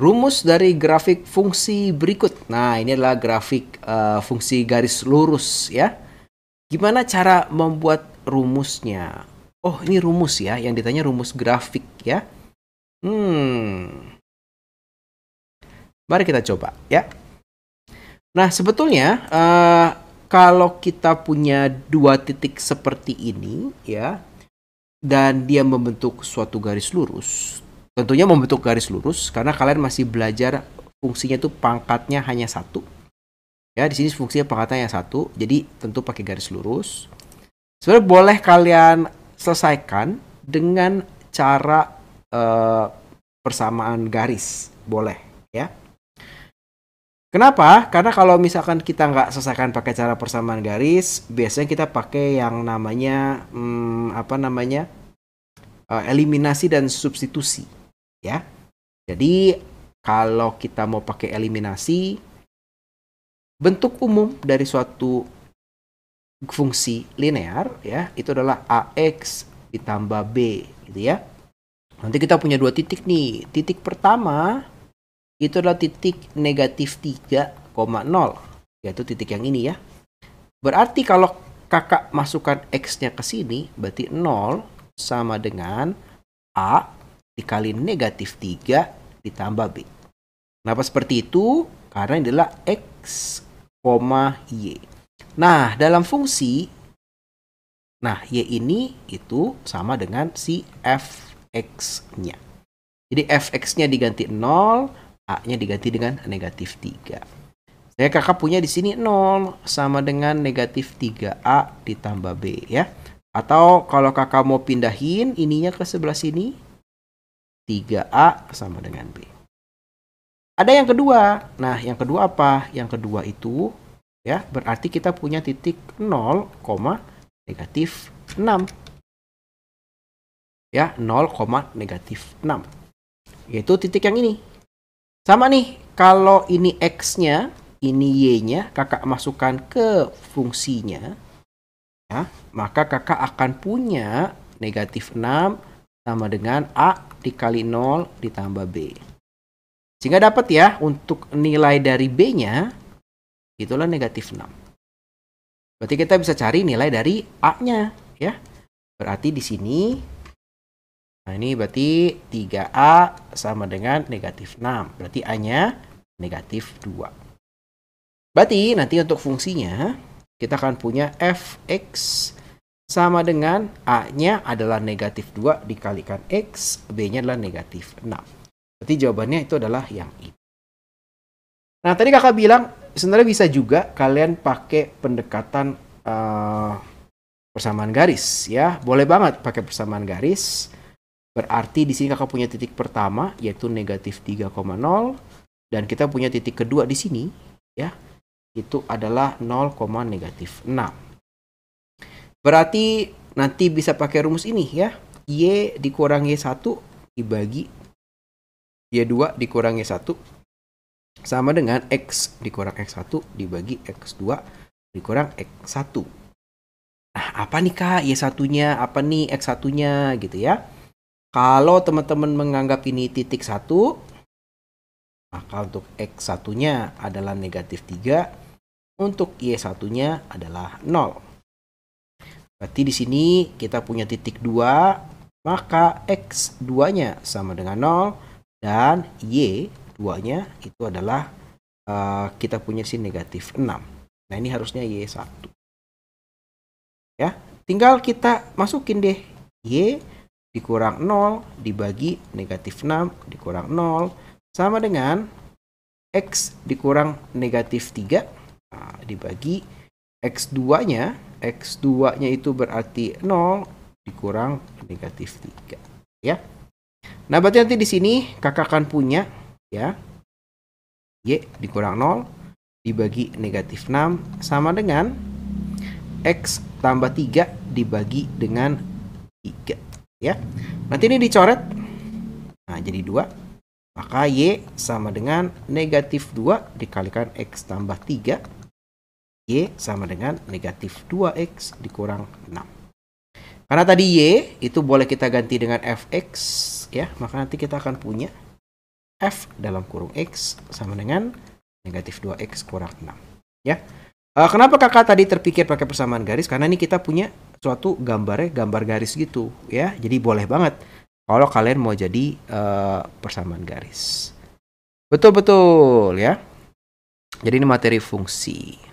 Rumus dari grafik fungsi berikut. Nah, ini adalah grafik fungsi garis lurus ya. Gimana cara membuat rumusnya? Oh, ini rumus ya, yang ditanya rumus grafik ya. Mari kita coba ya. Nah, sebetulnya kalau kita punya dua titik seperti ini ya, dan dia membentuk suatu garis lurus, tentunya membentuk garis lurus karena kalian masih belajar fungsinya itu pangkatnya hanya satu. Ya, di sini fungsinya pangkatnya hanya satu, jadi tentu pakai garis lurus. Sebenarnya boleh kalian selesaikan dengan cara persamaan garis, boleh ya. Kenapa? Karena kalau misalkan kita nggak selesaikan pakai cara persamaan garis, biasanya kita pakai yang namanya eliminasi dan substitusi, ya. Jadi kalau kita mau pakai eliminasi, bentuk umum dari suatu fungsi linear, ya, itu adalah AX ditambah B, gitu ya. Nanti kita punya dua titik nih. Titik pertama itu adalah titik negatif 3,0, yaitu titik yang ini ya. Berarti kalau kakak masukkan X-nya ke sini, berarti 0 sama dengan A dikali negatif 3 ditambah B. Kenapa seperti itu? Karena ini adalah X, Y. Nah, dalam fungsi, Y ini itu sama dengan si Fx-nya. Jadi Fx-nya diganti 0, A-nya diganti dengan negatif 3. Saya kakak punya di sini 0 sama dengan negatif 3A ditambah B ya. Atau kalau kakak mau pindahin ininya ke sebelah sini, 3A sama dengan B. Ada yang kedua. Nah, yang kedua apa? Yang kedua itu ya berarti kita punya titik 0, negatif 6. Ya, 0, negatif 6. Yaitu titik yang ini. Sama nih, kalau ini X-nya, ini Y-nya, kakak masukkan ke fungsinya, ya, maka kakak akan punya negatif 6 sama dengan A dikali 0 ditambah B. Sehingga dapat ya, untuk nilai dari B-nya, itulah negatif 6. Berarti kita bisa cari nilai dari A-nya, ya. Berarti di sini, nah ini berarti 3A sama dengan negatif 6. Berarti A-nya negatif 2. Berarti nanti untuk fungsinya, kita akan punya Fx sama dengan A-nya adalah negatif 2 dikalikan X, B-nya adalah negatif 6. Berarti jawabannya itu adalah yang ini. Nah, tadi kakak bilang, sebenarnya bisa juga kalian pakai pendekatan persamaan garis. Ya, boleh banget pakai persamaan garis. Berarti di sini kakak punya titik pertama yaitu negatif 3,0 dan kita punya titik kedua di sini ya. Itu adalah 0, negatif 6. Berarti nanti bisa pakai rumus ini ya. Y dikurang Y1 dibagi Y2 dikurang Y1 sama dengan X dikurang X1 dibagi X2 dikurang X1. Nah, apa nih Kak Y1-nya? Apa nih X1-nya gitu ya. Kalau teman-teman menganggap ini titik 1, maka untuk X1-nya adalah negatif 3, untuk Y1-nya adalah 0. Berarti di sini kita punya titik 2, maka X2-nya sama dengan 0, dan Y2-nya itu adalah kita punya sini negatif 6. Nah, ini harusnya Y1. Ya, tinggal kita masukin deh Y dikurang 0 dibagi negatif 6 dikurang 0 sama dengan X dikurang negatif 3 dibagi X2-nya. X2-nya itu berarti 0 dikurang negatif 3. Ya. Nah, berarti nanti di sini kakak akan punya ya Y dikurang 0 dibagi negatif 6 sama dengan X tambah 3 dibagi dengan 3. Ya, nanti ini dicoret, nah jadi 2, maka Y sama dengan negatif 2 dikalikan X tambah 3, Y sama dengan negatif 2X dikurang 6. Karena tadi Y itu boleh kita ganti dengan Fx, ya, maka nanti kita akan punya F dalam kurung X sama dengan negatif 2X kurang 6. Ya. Kenapa kakak tadi terpikir pakai persamaan garis? Karena ini kita punya suatu gambar garis gitu. Ya, jadi boleh banget kalau kalian mau jadi persamaan garis. Betul-betul ya. Jadi ini materi fungsi.